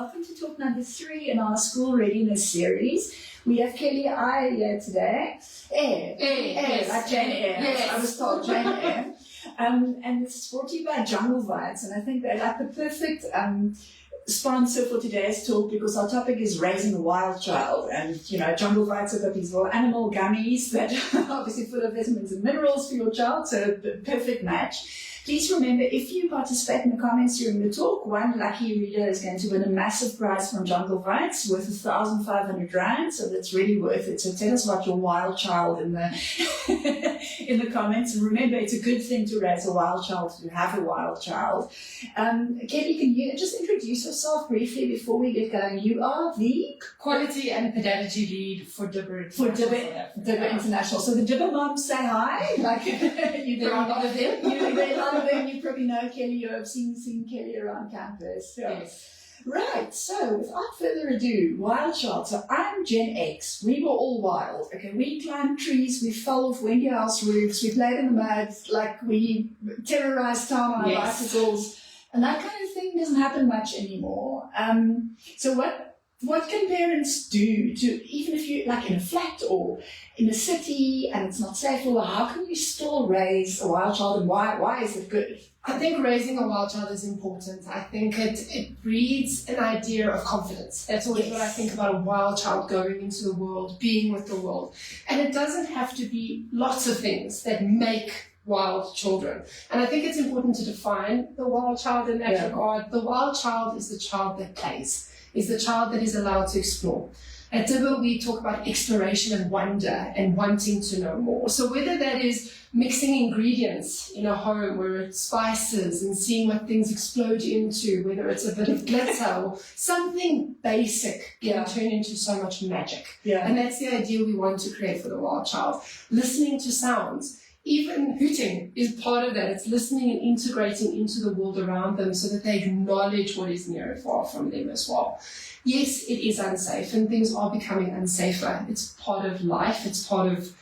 welcome to talk number 3 in our school readiness series. We have Kelly I here today. Like Jane Eyre. Yes. I was told Jane Eyre. And it's brought to you by JungleVites, and I think they're like the perfect sponsor for today's talk because our topic is raising a wild child. And, you know, JungleVites have got these little animal gummies that are obviously full of vitamins and minerals for your child, so the perfect match. Please remember, if you participate in the comments during the talk, one lucky reader is going to win a massive prize from JungleVites worth 1,500 Rand, so that's really worth it. So tell us about your wild child in the in the comments. And remember, it's a good thing to raise a wild child, to have a wild child. Kelly, can you just introduce yourself briefly before we get going? You are the Quality and Pedagogy Lead for DIBBA International. So the DIBBA moms say hi. Like There are a lot of them. You probably know Kelly. You have seen Kelly around campus. So. Yes. Right, so without further ado, wild child. So I'm Gen X. We were all wild. Okay, we climbed trees, we fell off windy house roofs, we played in the mud, like we terrorized town on our bicycles, and that kind of thing doesn't happen much anymore. So what can parents do to, even if you're like in a flat or in a city and it's not safe, or how can you still raise a wild child, and why is it good? I think raising a wild child is important. I think it breeds an idea of confidence. That's always what I think about a wild child going into the world, being with the world. And it doesn't have to be lots of things that make wild children. And I think it's important to define the wild child in that regard. The wild child is the child that plays, is the child that is allowed to explore. At DIBBA, we talk about exploration and wonder and wanting to know more. So whether that is mixing ingredients in a home where it's spices and seeing what things explode into, whether it's a bit of glitter or something basic can turn into so much magic. And that's the idea we want to create for the wild child. Listening to sounds. Even hooting is part of that. It's listening and integrating into the world around them so that they acknowledge what is near and far from them as well. Yes, it is unsafe and things are becoming unsafer. It's part of life. It's part of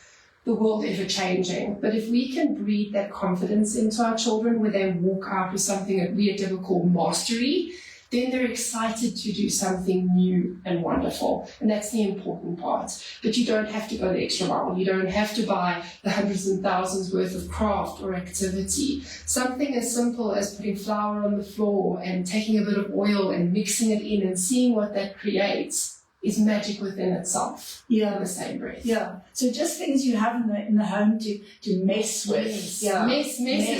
the world ever changing. But if we can breed that confidence into our children where they walk out with something that we at DIBBA call mastery, then they're excited to do something new and wonderful. And that's the important part. But you don't have to go the extra mile. You don't have to buy the hundreds and thousands worth of craft or activity. Something as simple as putting flour on the floor and taking a bit of oil and mixing it in and seeing what that creates is magic within itself. In the same breath. So just things you have in the home to mess with. Mess is the best. Mess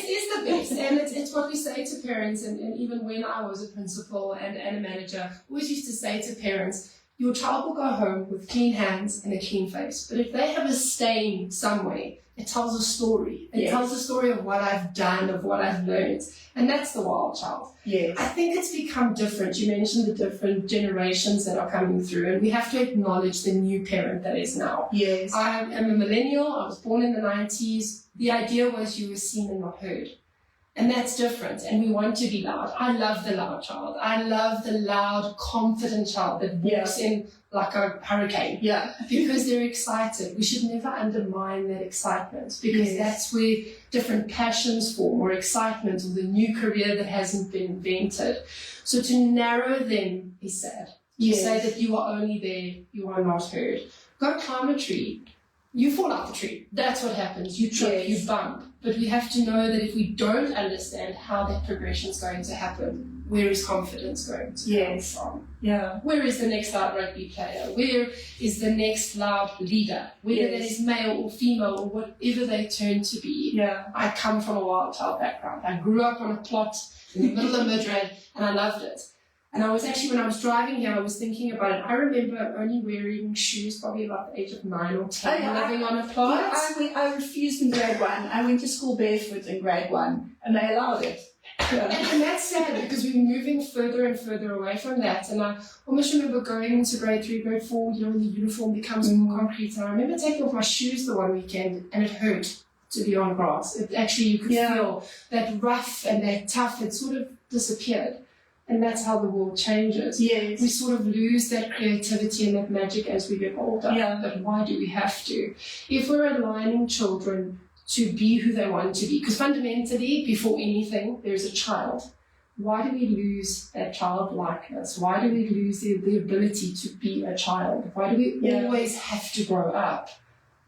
is the best. And it's what we say to parents, and even when I was a principal and a manager, we always used to say to parents, your child will go home with clean hands and a clean face. But if they have a stain somewhere, it tells a story. It tells a story of what I've done, of what I've learned. And that's the wild child. I think it's become different. You mentioned the different generations that are coming through, and we have to acknowledge the new parent that is now. I am a millennial. I was born in the 90s. The idea was you were seen and not heard. And that's different, and we want to be loud. I love the loud child. I love the loud, confident child that walks in like a hurricane. Because they're excited. We should never undermine that excitement, because that's where different passions form, or excitement, or the new career that hasn't been invented. So to narrow them is sad. You say that you are only there, you are not heard. Go climb a tree. You fall out the tree. That's what happens. You trip, you bump. But we have to know that if we don't understand how that progression is going to happen, where is confidence going to come from? Where is the next loud rugby player? Where is the next loud leader? Whether that is male or female or whatever they turn to be. I come from a wild child background. I grew up on a plot in the middle of Midrand, and I loved it. And I was actually, when I was driving here, I was thinking about it. I remember only wearing shoes probably about the age of 9 or 10, living on a plot. I refused in grade 1. I went to school barefoot in grade 1, and they allowed it. And that's sad, because we were moving further and further away from that. And I almost remember going into grade 3, grade 4, when the uniform becomes more concrete. And I remember taking off my shoes the one weekend, and it hurt to be on grass. It actually, you could feel that rough and that tough, it sort of disappeared. And that's how the world changes. We sort of lose that creativity and that magic as we get older. But why do we have to? If we're aligning children to be who they want to be, because fundamentally, before anything, there's a child. why do we lose that childlikeness? Why do we lose the ability to be a child? Why do we always have to grow up?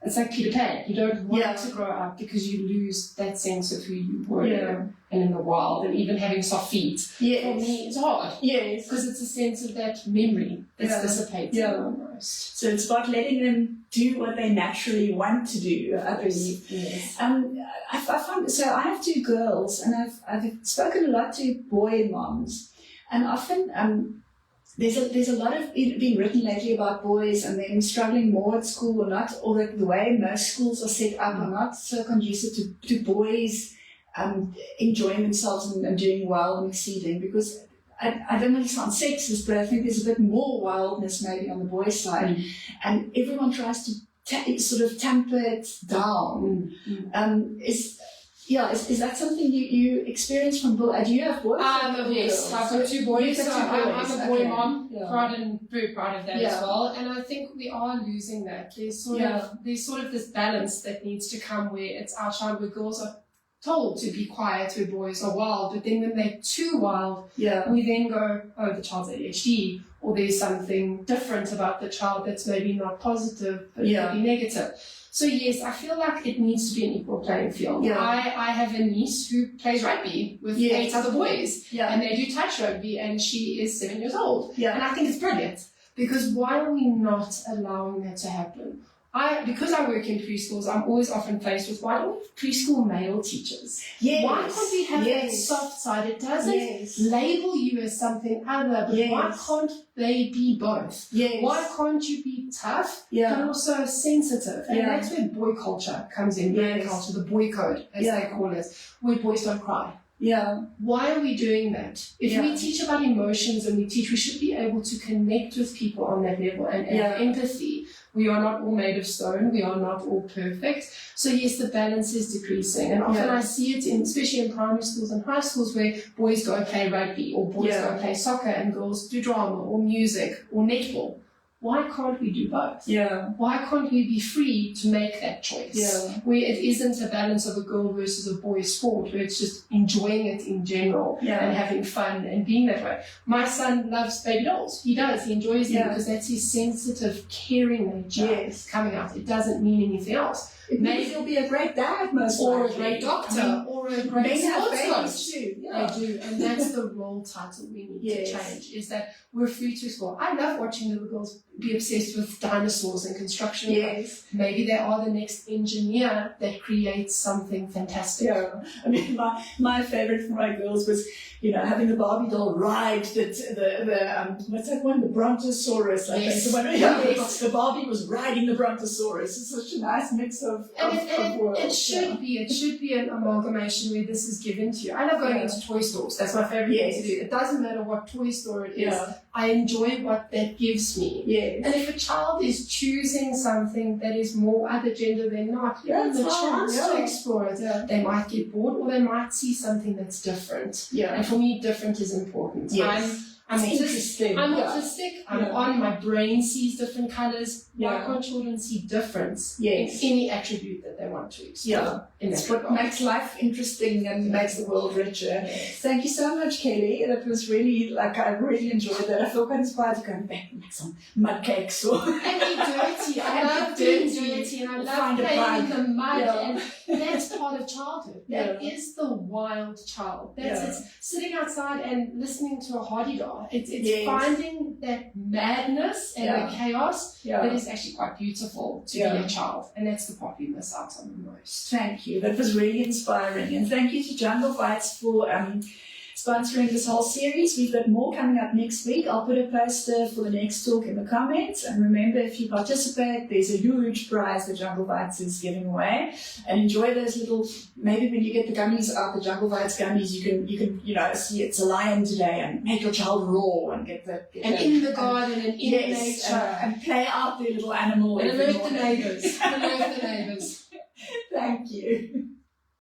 It's like Peter Pan. You don't want to grow up because you lose that sense of who you were and in the wild, and even having soft feet. Yes. For me, it's hard. Yes. Because it's a sense of that memory that's dissipated almost. So it's about letting them do what they naturally want to do, I believe. Yes. I found, so I have 2 girls, and I've spoken a lot to boy moms, and often there's a lot of being written lately about boys and them struggling more at school, or not, or the way most schools are set up are not so conducive to boys enjoying themselves and doing well and exceeding, because I don't want to sound sexist, but I think there's a bit more wildness maybe on the boys' side, and everyone tries to sort of tamper it down. Is that something you experience from boys? Do you have boys? Yes, I've got 2 boys, so I'm a boy mom, very proud of that as well. And I think we are losing that. There's sort of this balance that needs to come where it's our child, where girls are told to be quiet, where boys are wild, but then when they're too wild, we then go, oh, the child's ADHD, or there's something different about the child that's maybe not positive, but maybe negative. So yes, I feel like it needs to be an equal playing field. I have a niece who plays rugby with 8 other boys, and they do touch rugby, and she is 7 years old. And I think it's brilliant, because why are we not allowing that to happen? Because I work in preschools, I'm always often faced with, why don't we have preschool male teachers? Why can't we have that soft side? It doesn't label you as something other, but why can't they be both? Why can't you be tough, but also sensitive? And that's where boy culture comes in, man culture, the boy code, as they call it, where boys don't cry. Why are we doing that? If we teach about emotions and we should be able to connect with people on that level and have empathy. We are not all made of stone. We are not all perfect. So yes, the balance is decreasing. And often I see it, especially in primary schools and high schools, where boys go and play rugby, or boys go and play soccer, and girls do drama or music or netball. Why can't we do both? Why can't we be free to make that choice? Where it isn't a balance of a girl versus a boy sport, where it's just enjoying it in general and having fun and being that way. My son loves baby dolls. He does. He enjoys them because that's his sensitive, caring nature coming out. It doesn't mean anything else. Maybe he'll be a great dad, most likely. Or a great doctor, or a great sports coach. Too. They do, and that's the role title we need to change, is that we're free to explore. I love watching little girls be obsessed with dinosaurs and construction. Maybe they are the next engineer that creates something fantastic. I mean, my favorite for my girls was, having the Barbie doll ride the what's that one? The Brontosaurus, I think. The Barbie was riding the Brontosaurus. It's such a nice mix of worlds. It should be an amalgamation where this is given to you. I love going into toy stores. That's my favorite thing to do. It doesn't matter what toy store it is. I enjoy what that gives me. And if a child is choosing something that is more other gender than not, the chance to explore it, they might get bored, or they might see something that's different. And for me, different is important. I'm autistic. I'm on. My brain sees different colors. Why can't children see difference in any attribute that they want to explore? It's what makes life interesting and makes the world richer. Thank you so much, Kelly. That was really, I really enjoyed that. I feel quite inspired to go back and make some mud cakes or and be dirty. I love being dirty, and I love playing in the mud. And that's part of childhood. That is the wild child. It's sitting outside and listening to a hardy dog. It's finding that madness and the chaos that is actually quite beautiful to be a child, and that's the part we miss out on the most. Thank you. That was really inspiring, and thank you to JungleVites for sponsoring this whole series. We've got more coming up next week. I'll put a poster for the next talk in the comments. And remember, if you participate, there's a huge prize that JungleVites is giving away. And enjoy those little, maybe when you get the gummies out, the JungleVites gummies, you can see it's a lion today and make your child roar and get the... in the garden and in nature. And play out their little animal. And alert the neighbours. Thank you.